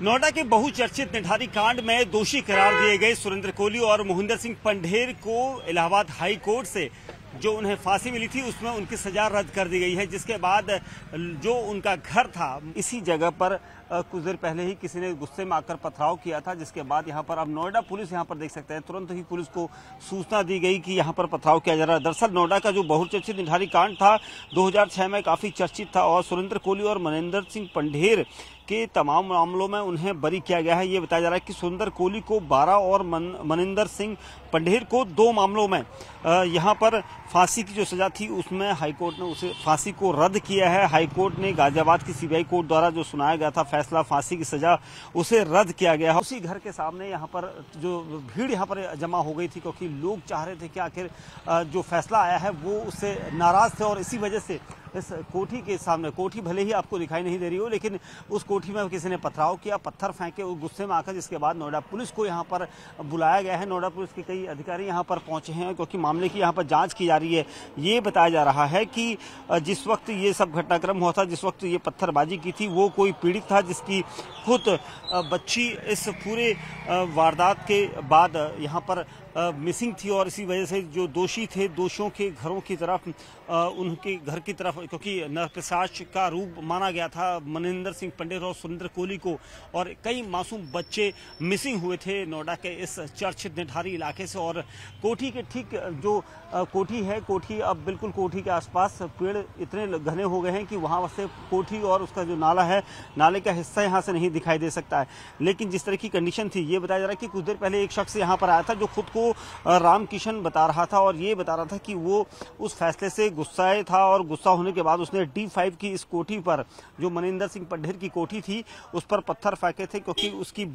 नोएडा के बहुचर्चित निठारी कांड में दोषी करार दिए गए सुरेंद्र कोहली और मोहिंदर सिंह पंढेर को इलाहाबाद हाई कोर्ट से जो उन्हें फांसी मिली थी उसमें उनकी सजा रद्द कर दी गई है, जिसके बाद जो उनका घर था इसी जगह पर कुछ देर पहले ही किसी ने गुस्से में आकर पथराव किया था, जिसके बाद यहां पर अब नोएडा पुलिस यहां पर देख सकते हैं तुरंत ही पुलिस को सूचना दी गई कि यहां पर पथराव किया जा रहा है। दरअसल नोएडा का जो बहुचर्चित निठारी कांड था 2006 में काफी चर्चित था और सुरेंद्र कोहली और मोहिंदर सिंह पंढेर के तमाम मामलों में उन्हें बरी किया गया है। ये बताया जा रहा है कि सुरेंद्र कोहली को 12 और मोहिंदर सिंह पंढेर को 2 मामलों में यहां पर फांसी की जो सजा थी उसमें हाईकोर्ट ने उसे फांसी को रद्द किया है। हाईकोर्ट ने गाजियाबाद की सीबीआई कोर्ट द्वारा जो सुनाया गया था फैसला फांसी की सजा उसे रद्द किया गया है। उसी घर के सामने यहाँ पर जो भीड़ यहाँ पर जमा हो गई थी क्योंकि लोग चाह रहे थे कि आखिर जो फैसला आया है वो उससे नाराज थे और इसी वजह से इस कोठी के सामने, कोठी भले ही आपको दिखाई नहीं दे रही हो लेकिन उस कोठी में किसी ने पथराव किया, पत्थर फेंके गुस्से में आकर, जिसके बाद नोएडा पुलिस को यहाँ पर बुलाया गया है। नोएडा पुलिस के कई अधिकारी यहाँ पर पहुंचे हैं क्योंकि मामले की यहाँ पर जांच की जा रही है। ये बताया जा रहा है कि जिस वक्त ये सब घटनाक्रम हुआ था, जिस वक्त ये पत्थरबाजी की थी, वो कोई पीड़ित था जिसकी खुद बच्ची इस पूरे वारदात के बाद यहाँ पर मिसिंग थी और इसी वजह से जो दोषी थे दोषियों के घरों की तरफ उनके घर की तरफ, क्योंकि नरपिशाच का रूप माना गया था मोहिंदर सिंह पंढेर और सुरेंद्र कोहली को, और कई मासूम बच्चे मिसिंग हुए थे नोएडा के इस चर्चित निठारी इलाके से। और कोठी के ठीक जो कोठी है, कोठी अब बिल्कुल कोठी के आसपास पेड़ इतने घने हो गए हैं कि वहां से कोठी और उसका जो नाला है, नाले का हिस्सा यहां से नहीं दिखाई दे सकता है। लेकिन जिस तरह की कंडीशन थी, ये बताया जा रहा है कि कुछ देर पहले एक शख्स यहां पर आया था जो खुद को रामकिशन बता रहा था और ये बता रहा था कि वो उस फैसले से गुस्साए था और गुस्सा होने के बाद उसने D5 की इस कोठी पर, जो मोहिंदर सिंह पंढेर की कोठी थी, उस पर पत्थर फेंके थे क्योंकि उसके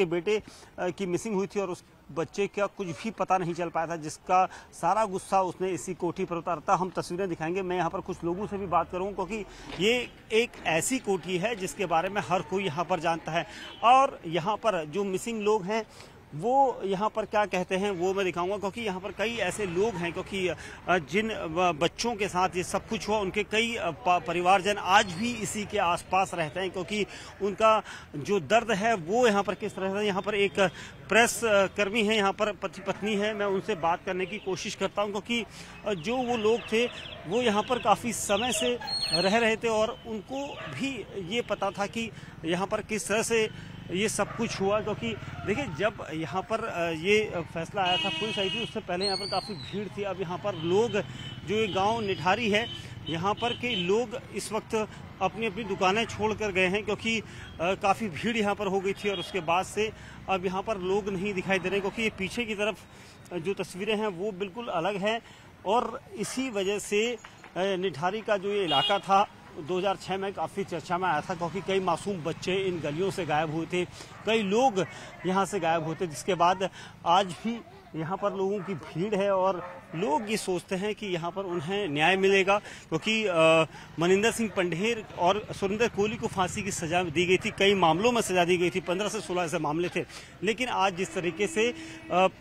बेटे की मिसिंग हुई थी और उस बच्चे का कुछ भी पता नहीं चल पाया था, जिसका सारा गुस्सा उसने इसी कोठी पर उतारा था। हम तस्वीरें दिखाएंगे, मैं यहाँ पर कुछ लोगों से भी बात करूँ क्योंकि ये एक ऐसी कोठी है जिसके बारे में हर कोई यहाँ पर जानता है और यहाँ पर जो मिसिंग लोग हैं वो यहाँ पर क्या कहते हैं वो मैं दिखाऊंगा, क्योंकि यहाँ पर कई ऐसे लोग हैं क्योंकि जिन बच्चों के साथ ये सब कुछ हुआ उनके कई परिवारजन आज भी इसी के आसपास रहते हैं, क्योंकि उनका जो दर्द है वो यहाँ पर किस तरह से। यहाँ पर एक प्रेस कर्मी है, यहाँ पर पति पत्नी है, मैं उनसे बात करने की कोशिश करता हूँ क्योंकि जो वो लोग थे वो यहाँ पर काफ़ी समय से रह रहे थे और उनको भी ये पता था कि यहाँ पर किस तरह से ये सब कुछ हुआ। क्योंकि देखिए, जब यहाँ पर ये फैसला आया था, पुलिस आई थी, उससे पहले यहाँ पर काफ़ी भीड़ थी। अब यहाँ पर लोग, जो ये गांव निठारी है, यहाँ पर के लोग इस वक्त अपनी अपनी दुकानें छोड़ कर गए हैं क्योंकि काफ़ी भीड़ यहाँ पर हो गई थी और उसके बाद से अब यहाँ पर लोग नहीं दिखाई दे रहे क्योंकि ये पीछे की तरफ जो तस्वीरें हैं वो बिल्कुल अलग हैं। और इसी वजह से निठारी का जो ये इलाका था 2006 में काफ़ी चर्चा में आया था क्योंकि कई मासूम बच्चे इन गलियों से गायब हुए थे, कई लोग यहाँ से गायब हुए थे, जिसके बाद आज भी यहाँ पर लोगों की भीड़ है और लोग ये सोचते हैं कि यहाँ पर उन्हें न्याय मिलेगा क्योंकि मोहिंदर सिंह पंढेर और सुरेंद्र कोहली को फांसी की सजा दी गई थी, कई मामलों में सजा दी गई थी, 15 से 16 ऐसे मामले थे। लेकिन आज जिस तरीके से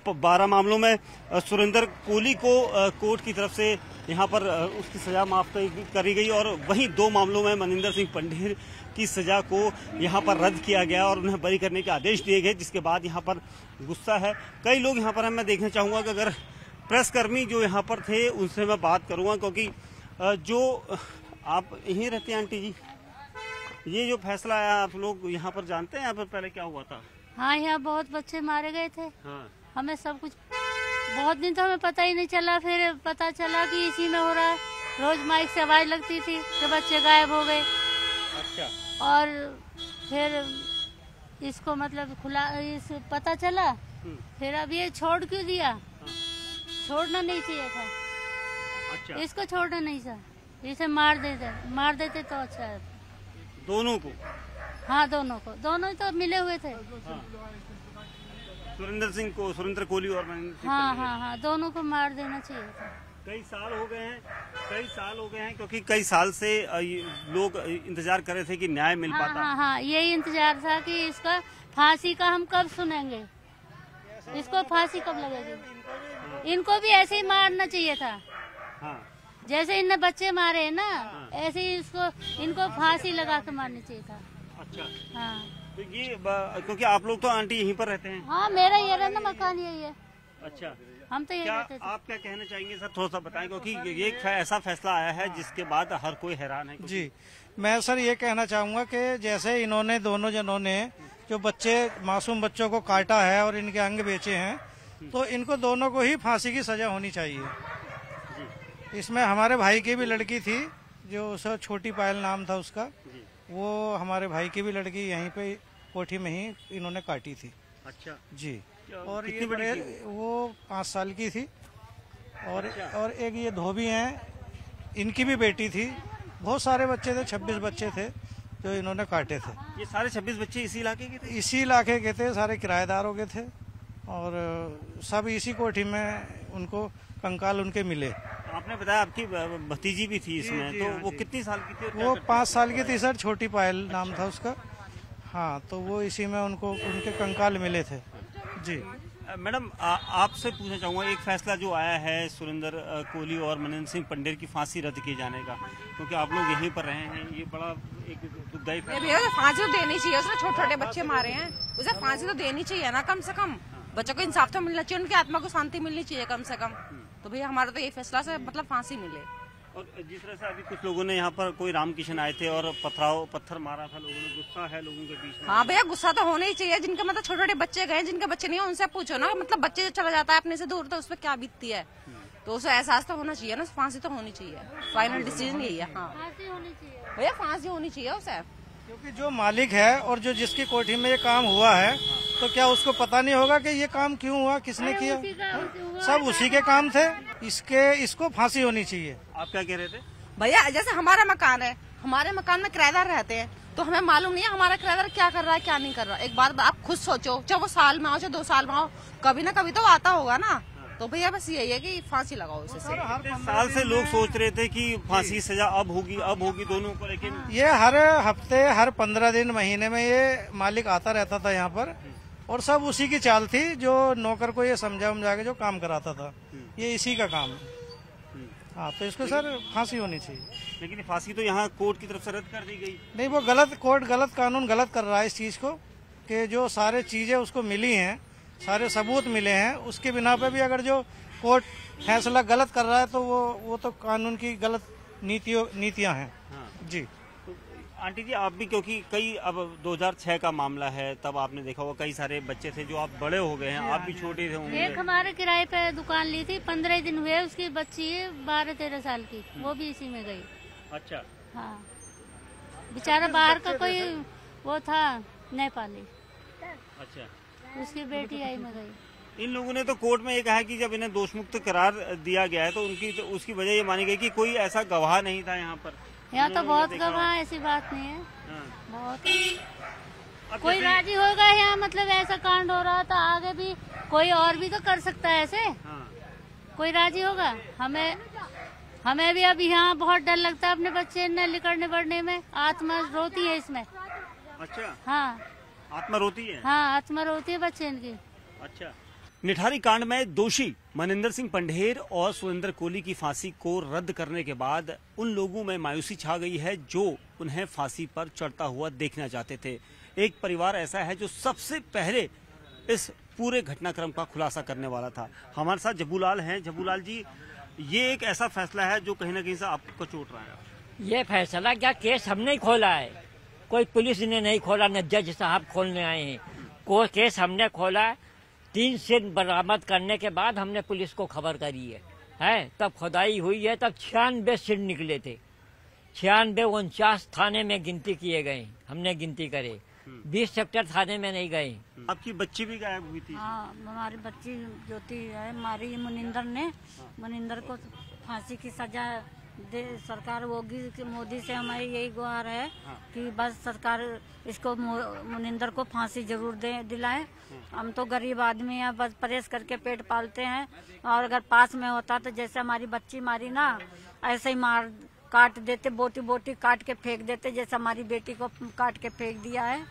12 मामलों में सुरेंद्र कोहली को कोर्ट की तरफ से यहाँ पर उसकी सजा माफ करी गई और वहीं 2 मामलों में मोहिंदर सिंह पंढेर की सजा को यहाँ पर रद्द किया गया और उन्हें बरी करने के आदेश दिए गए, जिसके बाद यहाँ पर गुस्सा है। कई लोग यहाँ पर मैं देखना चाहूँगा कि अगर प्रेस कर्मी जो यहाँ पर थे उनसे मैं बात करूँगा क्योंकि जो आप यहीं रहते हैं आंटी जी, ये जो फैसला आया आप लोग यहाँ पर जानते हैं यहाँ पर पहले क्या हुआ था? हाँ, यहाँ बहुत बच्चे मारे गए थे। हाँ। हमें सब कुछ बहुत दिन तो हमें पता ही नहीं चला, फिर पता चला कि इसी में हो रहा है। रोज माइक से आवाज लगती थी कि बच्चे गायब हो गए। अच्छा। और फिर इसको मतलब पता चला, फिर अब ये छोड़ क्यों दिया? हाँ। छोड़ना नहीं चाहिए था। अच्छा। इसको छोड़ना नहीं था, इसे मार देते तो अच्छा है। दोनों को? हाँ, दोनों को, दोनों तो मिले हुए थे। हाँ। सुरेंद्र कोहली और हाँ, दोनों को मार देना चाहिए था। कई साल हो गए हैं क्योंकि कई साल से लोग इंतजार कर रहे थे कि न्याय मिल पाता। हाँ, यही इंतजार था कि इसका फांसी का हम कब सुनेंगे, इसको फांसी कब लगेगी। इनको भी ऐसे ही मारना चाहिए था। हाँ। जैसे इनने बच्चे मारे हैं ना, ऐसे ही इनको फांसी लगा के मारनी चाहिए था। अच्छा। हाँ। तो ये क्योंकि आप लोग तो आंटी यहीं पर रहते हैं? हाँ, मेरा ये रहना मकान यही है। अच्छा, हम तो यही रहते थे। आप क्या कहना चाहेंगे सर, थोड़ा सा बताएं, क्योंकि ये एक ऐसा फैसला आया है जिसके बाद हर कोई हैरान है। जी, मैं सर ये कहना चाहूँगा कि जैसे इन्होंने दोनों जनों ने जो बच्चे मासूम बच्चों को काटा है और इनके अंग बेचे हैं, तो इनको दोनों को ही फांसी की सजा होनी चाहिए। इसमें हमारे भाई की भी लड़की थी, जो उसका छोटी पायल नाम था उसका, वो हमारे भाई की भी लड़की यहीं पे कोठी में ही इन्होंने काटी थी। अच्छा जी, और कितनी ये बड़ी बड़े थी? वो 5 साल की थी। और अच्छा। और एक ये धोबी हैं, इनकी भी बेटी थी। बहुत सारे बच्चे थे, 26 बच्चे थे जो इन्होंने काटे थे। ये सारे 26 बच्चे इसी इलाके के थे? इसी इलाके के थे, सारे किराएदारों के थे और सब इसी कोठी में उनको कंकाल उनके मिले। आपने बताया आपकी भतीजी भी थी इसमें, जी, तो हाँ, वो जी। कितनी साल की थी? और क्या वो करती 5 साल की थी सर, छोटी पायल नाम था उसका। हाँ, तो वो इसी में उनको उनके कंकाल मिले थे। जी, मैडम आपसे पूछना चाहूंगा, एक फैसला जो आया है सुरेंद्र कोहली और मनिंदर सिंह पंडेर की फांसी रद्द किए जाने का, क्योंकि आप लोग यहीं पर रहे हैं, ये बड़ा एक दुखदायी भैया फांसी तो देनी चाहिए। उसने छोटे छोटे बच्चे मारे हैं, उसे फांसी तो देनी चाहिए ना, कम से कम बच्चों को इंसाफ तो मिलना चाहिए, उनकी आत्मा को शांति मिलनी चाहिए कम से कम। तो भैया हमारा तो ये फैसला से मतलब फांसी मिले। और जिस तरह से अभी कुछ लोगों ने यहाँ पर, कोई रामकिशन आए थे और पत्थर मारा था लोगों ने, गुस्सा है लोगों के बीच में। हाँ भैया, गुस्सा तो होना ही चाहिए। जिनके मतलब छोटे छोटे बच्चे गए, जिनके बच्चे नहीं है उनसे पूछो ना, मतलब बच्चे जो चला जाता है अपने से दूर तो उस पर क्या बीतती है, तो उसे एहसास तो होना चाहिए ना, फांसी तो होनी चाहिए। फाइनल डिसीजन यही है। हाँ फांसी होनी चाहिए भैया, फांसी होनी चाहिए उसे। क्योंकि जो मालिक है और जो जिसकी कोठी में ये काम हुआ है, तो क्या उसको पता नहीं होगा कि ये काम क्यों हुआ, किसने किया? सब उसी के काम थे। इसको फांसी होनी चाहिए। आप क्या कह रहे थे? भैया जैसे हमारा मकान है, हमारे मकान में किराएदार रहते हैं, तो हमें मालूम नहीं है हमारा किराएदार क्या कर रहा है क्या नहीं कर रहा। एक बार आप खुद सोचो, चाहे वो साल में आओ चाहे 2 साल में आओ, कभी ना कभी तो आता होगा ना। तो भैया बस यही है कि फांसी लगाओ उसे। इतने साल से लोग सोच रहे थे कि फांसी की सजा अब होगी दोनों को, लेकिन ये हर हफ्ते, हर 15 दिन, महीने में ये मालिक आता रहता था यहाँ पर, और सब उसी की चाल थी, जो नौकर को ये समझा के जो काम कराता था, ये इसी का काम है। हाँ, तो इसको सर फांसी होनी चाहिए। लेकिन फांसी तो यहाँ कोर्ट की तरफ से रद्द कर दी गई। नहीं, वो गलत, कोर्ट गलत, कानून गलत कर रहा है इस चीज को, कि जो सारे चीजें उसको मिली हैं, सारे सबूत मिले हैं, उसके बिना पे भी अगर जो कोर्ट फैसला गलत कर रहा है, तो वो तो कानून की गलत नीतियां हैं। हाँ। जी, तो आंटी जी, आप भी, क्योंकि कई, अब 2006 का मामला है, तब आपने देखा होगा कई सारे बच्चे थे जो आप बड़े हो गए हैं, आप भी छोटे थे होंगे। एक हमारे किराए पे दुकान ली थी, 15 दिन हुए, उसकी बच्ची है 12-13 साल की, वो भी इसी में गई। अच्छा। हाँ, बेचारा बाहर का कोई वो था नेपाली, अच्छा, उसकी बेटी आई में गई। इन लोगों ने तो कोर्ट में ये कहा कि जब इन्हें दोषमुक्त करार दिया गया है, तो उसकी वजह ये मानी गई कि कोई ऐसा गवाह नहीं था यहाँ पर। यहाँ तो बहुत गवाह, ऐसी बात नहीं है, हाँ। बहुत। अब कोई जैसे- राजी होगा यहाँ, मतलब ऐसा कांड हो रहा था, आगे भी कोई और भी तो कर सकता है ऐसे। हाँ। कोई राजी होगा? हमें भी अब यहाँ बहुत डर लगता है अपने बच्चे न निकलने पड़ने में, आत्मा रोती है इसमें। अच्छा, हाँ आत्मा रोती है। हाँ, आत्मा रोती है बच्चे इनकी। अच्छा। निठारी कांड में दोषी मनिंदर सिंह पंडेर और सुरेंद्र कोहली की फांसी को रद्द करने के बाद उन लोगों में मायूसी छा गई है जो उन्हें फांसी पर चढ़ता हुआ देखना चाहते थे। एक परिवार ऐसा है जो सबसे पहले इस पूरे घटनाक्रम का खुलासा करने वाला था। हमारे साथ जबूलाल हैं। जबूलाल जी, ये एक ऐसा फैसला है जो कहीं ना कहीं से आपको चोट रहा है। ये फैसला क्या, केस हमने ही खोला है, कोई पुलिस ने नहीं खोला, न जज साहब खोलने आए हैं। केस हमने खोला है। 3 सिर बरामद करने के बाद हमने पुलिस को खबर करी है, तब खुदाई हुई है, तब 96 सिर निकले थे। 96-49 थाने में गिनती किए गए, हमने गिनती करे। 20 सेक्टर थाने में नहीं गए। आपकी बच्ची भी गायब हुई थी। हाँ, हमारी बच्ची ज्योति है, मारी मुनिंदर ने। मुनिंदर को फांसी की सजा दे सरकार होगी। कि मोदी से हमारी यही गुहार है कि बस सरकार इसको मुनिंदर को फांसी जरूर दिलाए। हम तो गरीब आदमी हैं, बस परहेज करके पेट पालते हैं, और अगर पास में होता तो जैसे हमारी बच्ची मारी ना, ऐसे ही काट देते, बोटी बोटी काट के फेंक देते, जैसे हमारी बेटी को काट के फेंक दिया है,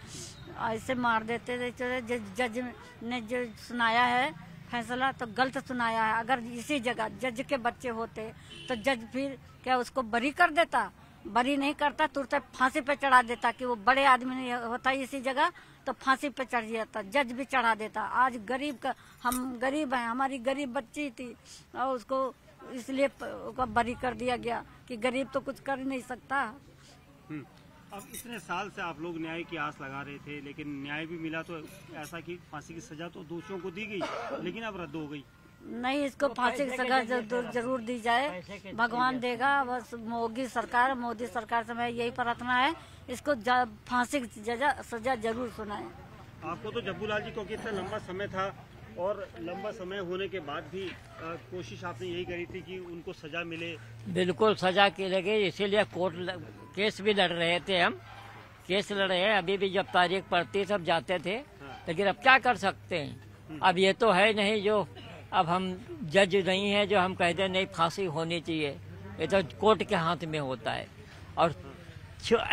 ऐसे मार देते। जज ने जो सुनाया है फैसला तो गलत सुनाया है। अगर इसी जगह जज के बच्चे होते तो जज फिर क्या उसको बरी कर देता? बरी नहीं करता, तुरंत फांसी पे चढ़ा देता कि वो बड़े आदमी नहीं होता इसी जगह तो फांसी पे चढ़ जाता, जज भी चढ़ा देता। आज गरीब का, हम गरीब हैं, हमारी गरीब बच्ची थी और उसको इसलिए बरी कर दिया गया कि गरीब तो कुछ कर नहीं सकता। अब इतने साल से आप लोग न्याय की आस लगा रहे थे, लेकिन न्याय भी मिला तो ऐसा कि फांसी की सजा तो दोषियों को दी गई, लेकिन अब रद्द हो गई। नहीं, इसको फांसी की सजा जरूर दी जाए, भगवान देगा। बस मोदी सरकार से मैं यही प्रार्थना है, इसको फांसी की सजा जरूर सुनाए। आपको तो जब्बूलाल जी, क्योंकि इतना लंबा समय था और लंबा समय होने के बाद भी कोशिश आपने यही करी थी कि उनको सजा मिले। बिल्कुल सजा की लगे, इसीलिए कोर्ट केस भी लड़ रहे थे। हम केस लड़ रहे हैं, अभी भी जब तारीख पड़ती सब जाते थे। लेकिन अब क्या कर सकते हैं, अब ये तो है नहीं जो अब हम जज नहीं है जो हम कहते नहीं फांसी होनी चाहिए। ये तो कोर्ट के हाथ में होता है। और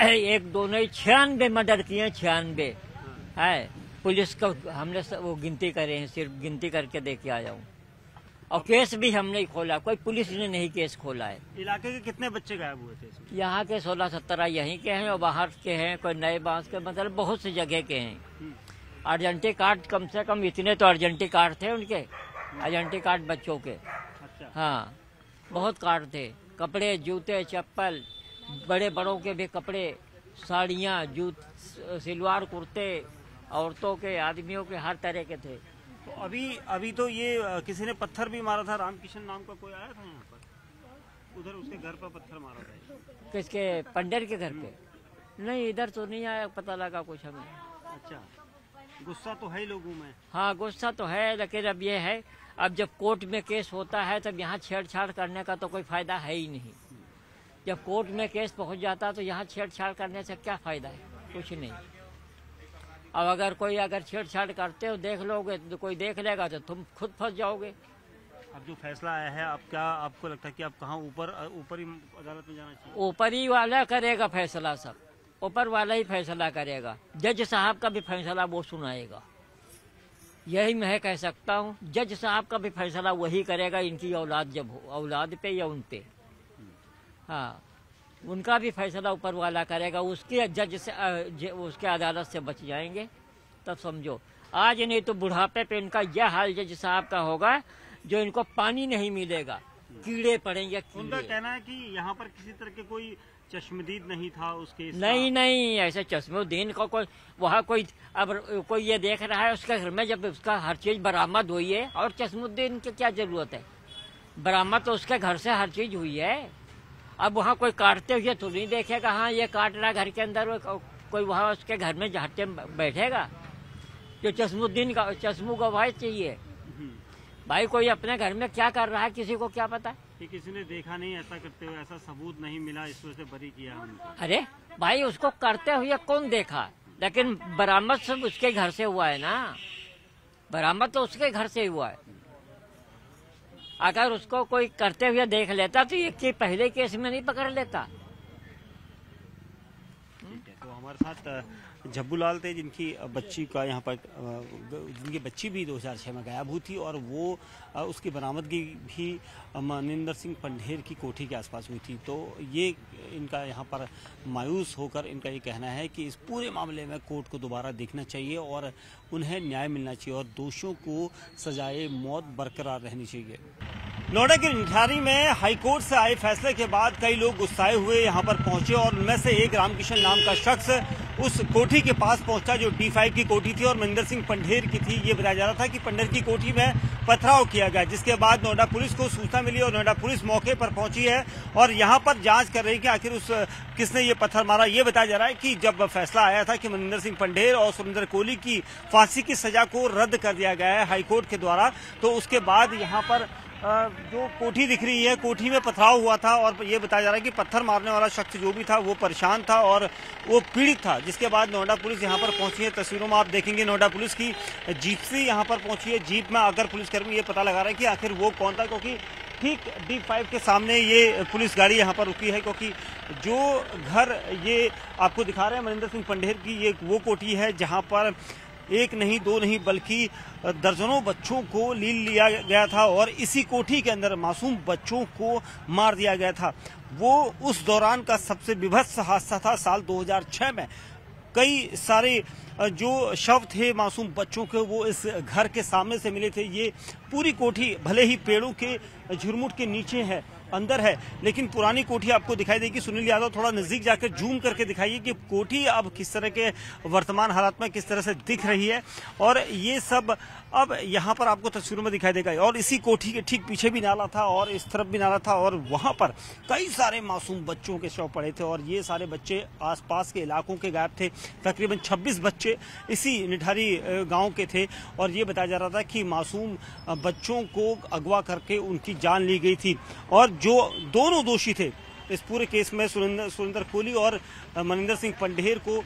एक दो नहीं 96 मर्डर किए, 96 है। पुलिस को हमने वो गिनती करे हैं, सिर्फ गिनती करके देके आया हूँ। और केस भी हमने ही खोला, कोई पुलिस ने नहीं केस खोला है। इलाके के कितने बच्चे गायब हुए थे इसमें? यहाँ के 16-17 यहीं के हैं और बाहर के हैं, कोई नए बांस के, मतलब बहुत सी जगह के हैं। आइडेंटिटी कार्ड कम से कम इतने तो आइडेंटिटी कार्ड थे उनके, आइडेंटिटी कार्ड बच्चों के। अच्छा। हाँ, बहुत कार्ड थे, कपड़े, जूते, चप्पल, बड़े बड़ों के भी कपड़े, साड़ियाँ, सलवार कुर्ते, औरतों के, आदमियों के, हर तरह के थे। तो अभी तो ये किसी ने पत्थर भी मारा था, रामकिशन नाम का कोई आया था यहाँ पर, उधर उसके घर पर पत्थर मारा था। किसके? पंडेर के घर पे? नहीं, इधर तो नहीं आया, पता लगा कुछ हमें। अच्छा, गुस्सा तो है लोगों में। हाँ, गुस्सा तो है, लेकिन अब ये है, अब जब कोर्ट में केस होता है तब यहाँ छेड़छाड़ करने का तो कोई फायदा है ही नहीं। जब कोर्ट में केस पहुँच जाता तो यहाँ छेड़छाड़ करने से क्या फायदा है? कुछ नहीं। अब अगर कोई छेड़छाड़ करते हो, देख लोगे तो कोई देख लेगा तो तुम खुद फंस जाओगे। अब जो फैसला आया है, अब क्या आपको लगता है कि अब कहाँ ऊपर ही अदालत में जाना चाहिए? ऊपर ही वाला करेगा फैसला, सब ऊपर वाला ही फैसला करेगा। जज साहब का भी फैसला वो सुनाएगा, यही मैं कह सकता हूँ। जज साहब का भी फैसला वही करेगा, इनकी औलाद जब हो, औलाद पे या उन पे। हाँ, उनका भी फैसला ऊपर वाला करेगा, उसके जज से उसके अदालत से बच जाएंगे तब समझो। आज नहीं तो बुढ़ापे पे इनका यह हाल जज साहब का होगा, जो इनको पानी नहीं मिलेगा, कीड़े पड़ेंगे। उनका कहना है कि यहाँ पर किसी तरह के कोई चश्मदीद नहीं था उसके। नहीं, ऐसे चश्मदीन का कोई वहाँ कोई, अब कोई ये देख रहा है उसके घर में जब उसका हर चीज बरामद हुई है, और चश्मदीन की क्या जरूरत है? बरामद तो उसके घर से हर चीज हुई है। अब वहाँ कोई काटते हुए तो नहीं देखेगा, हाँ ये काट रहा घर के अंदर, कोई वहाँ उसके घर में झाटे बैठेगा? जो चश्मुद्दीन का चश्मू गवाही चाहिए भाई, कोई अपने घर में क्या कर रहा है किसी को क्या पता? किसी ने देखा नहीं ऐसा करते हुए, ऐसा सबूत नहीं मिला, इस वजह से बरी किया हमने। अरे भाई, उसको करते हुए कौन देखा? लेकिन बरामद सब उसके घर से हुआ है ना, बरामद तो उसके घर से हुआ है। अगर उसको कोई करते हुए देख लेता तो ये पहले केस में नहीं पकड़ लेता। तो हमारे साथ जब्बूलाल थे, जिनकी बच्ची का यहाँ पर जिनकी बच्ची भी 2006 में गायब हुई थी, और वो उसकी बरामदगी भी मनिंदर सिंह पंढेर की कोठी के आसपास हुई थी। तो ये इनका यहाँ पर मायूस होकर इनका ये कहना है कि इस पूरे मामले में कोर्ट को दोबारा देखना चाहिए और उन्हें न्याय मिलना चाहिए और दोषियों को सजाए मौत बरकरार रहनी चाहिए। नोएडा के निठारी में हाईकोर्ट से आए फैसले के बाद कई लोग गुस्साए हुए यहाँ पर पहुंचे, और उनमें से एक रामकिशन नाम का शख्स उस कोठी के पास पहुंचा जो D5 की कोठी थी और मनिंदर सिंह पंढेर की थी। ये बताया जा रहा था कि पंढेर की कोठी में पथराव किया गया, जिसके बाद नोएडा पुलिस को सूचना मिली और नोएडा पुलिस मौके पर पहुंची है और यहाँ पर जांच कर रही है कि आखिर किसने ये पत्थर मारा। ये बताया जा रहा है कि जब फैसला आया था कि मनिंदर सिंह पंढेर और सुरेंद्र कोहली की फांसी की सजा को रद्द कर दिया गया है हाईकोर्ट के द्वारा, तो उसके बाद यहाँ पर जो कोठी दिख रही है, कोठी में पथराव हुआ था और ये बताया जा रहा है कि पत्थर मारने वाला शख्स जो भी था वो परेशान था और वो पीड़ित था, जिसके बाद नोएडा पुलिस यहाँ पर पहुंची है। तस्वीरों में आप देखेंगे नोएडा पुलिस की जीप से यहाँ पर पहुंची है। जीप में आकर पुलिसकर्मी ये पता लगा रहा है कि आखिर वो कौन था, क्योंकि ठीक D5 के सामने ये पुलिस गाड़ी यहाँ पर रुकी है, क्योंकि जो घर ये आपको दिखा रहे हैं मनिंदर सिंह पंढेर की, ये वो कोठी है जहाँ पर एक नहीं दो नहीं बल्कि दर्जनों बच्चों को लील लिया गया था और इसी कोठी के अंदर मासूम बच्चों को मार दिया गया था। वो उस दौरान का सबसे विभत्स हादसा था। साल 2006 में कई सारे जो शव थे मासूम बच्चों के वो इस घर के सामने से मिले थे। ये पूरी कोठी भले ही पेड़ों के झुरमुट के नीचे है, अंदर है, लेकिन पुरानी कोठी आपको दिखाई देगी। सुनील यादव थोड़ा नजदीक जाकर जूम करके दिखाइए कि कोठी अब किस तरह के वर्तमान हालात में किस तरह से दिख रही है। और ये सब अब यहाँ पर आपको तस्वीरों में दिखाई देगा। और इसी कोठी के ठीक पीछे भी नाला था और इस तरफ भी नाला था और वहां पर कई सारे मासूम बच्चों के शव पड़े थे। और ये सारे बच्चे आसपास के इलाकों के गायब थे। तकरीबन 26 बच्चे इसी निठारी गांव के थे और ये बताया जा रहा था कि मासूम बच्चों को अगवा करके उनकी जान ली गई थी। और जो दोनों दोषी थे इस पूरे केस में, सुरेंद्र कोहली और मनिंदर सिंह पंढेर को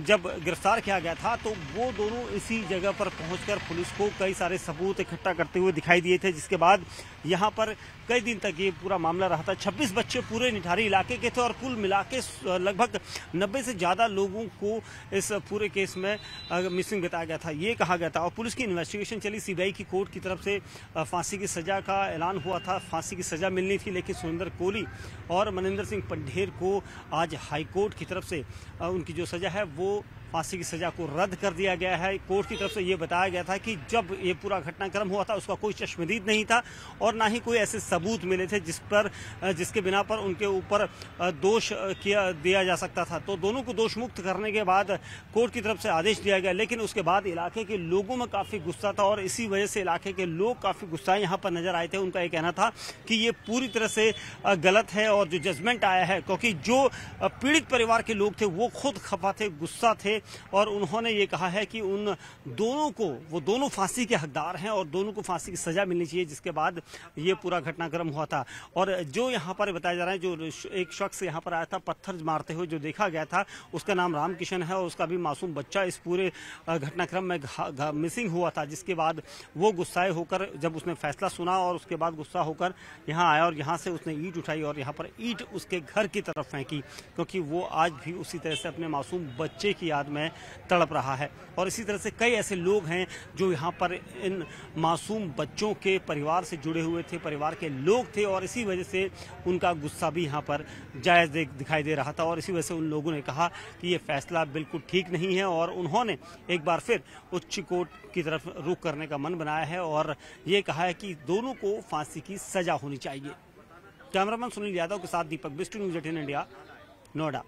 जब गिरफ्तार किया गया था तो वो दोनों इसी जगह पर पहुंचकर पुलिस को कई सारे सबूत इकट्ठा करते हुए दिखाई दिए थे, जिसके बाद यहां पर कई दिन तक ये पूरा मामला रहा था। 26 बच्चे पूरे निठारी इलाके के थे और कुल मिला के लगभग 90 से ज्यादा लोगों को इस पूरे केस में मिसिंग बताया गया था, ये कहा गया था। और पुलिस की इन्वेस्टिगेशन चली, सीबीआई की कोर्ट की तरफ से फांसी की सजा का ऐलान हुआ था, फांसी की सजा मिलनी थी, लेकिन सुरेंद्र कोहली और मनिंदर सिंह पंढेर को आज हाईकोर्ट की तरफ से उनकी जो सजा है वो फांसी की सजा को रद्द कर दिया गया है। कोर्ट की तरफ से ये बताया गया था कि जब ये पूरा घटनाक्रम हुआ था उसका कोई चश्मदीद नहीं था और ना ही कोई ऐसे सबूत मिले थे जिसके बिना पर उनके ऊपर दोष दिया जा सकता था। तो दोनों को दोष मुक्त करने के बाद कोर्ट की तरफ से आदेश दिया गया, लेकिन उसके बाद इलाके के लोगों में काफी गुस्सा था और इसी वजह से इलाके के लोग काफी गुस्साए यहाँ पर नजर आए थे। उनका ये कहना था कि ये पूरी तरह से गलत है और जो जजमेंट आया है, क्योंकि जो पीड़ित परिवार के लोग थे वो खुद खफा थे, गुस्सा थे और उन्होंने ये कहा है कि उन दोनों को, वो दोनों फांसी के हकदार हैं और दोनों को फांसी की सजा मिलनी चाहिए, जिसके बाद ये पूरा घटनाक्रम हुआ था। और जो यहाँ पर बताया जा रहा है, जो एक शख्स यहाँ पर आया था पत्थर मारते हुए जो देखा गया था, उसका नाम रामकिशन है और उसका भी मासूम बच्चा इस पूरे घटनाक्रम में मिसिंग हुआ था, जिसके बाद वो गुस्साए होकर जब उसने फैसला सुना और उसके बाद गुस्सा होकर यहाँ आया और यहाँ से उसने ईंट उठाई और यहाँ पर ईंट उसके घर की तरफ फेंकी, क्योंकि वो आज भी उसी तरह से अपने मासूम बच्चे की याद में तड़प रहा है। और इसी तरह से कई ऐसे लोग हैं जो यहाँ पर इन मासूम बच्चों के परिवार से जुड़े हुए थे, परिवार के लोग थे और इसी वजह से उनका गुस्सा भी यहाँ पर जायज दिखाई दे रहा था। और इसी वजह से उन लोगों ने कहा कि ये फैसला बिल्कुल ठीक नहीं है और उन्होंने एक बार फिर उच्च कोर्ट की तरफ रुख करने का मन बनाया है और ये कहा है कि दोनों को फांसी की सजा होनी चाहिए। कैमरामैन सुनील यादव के साथ दीपक बिष्ट, न्यूज़ 18 इंडिया, नोएडा।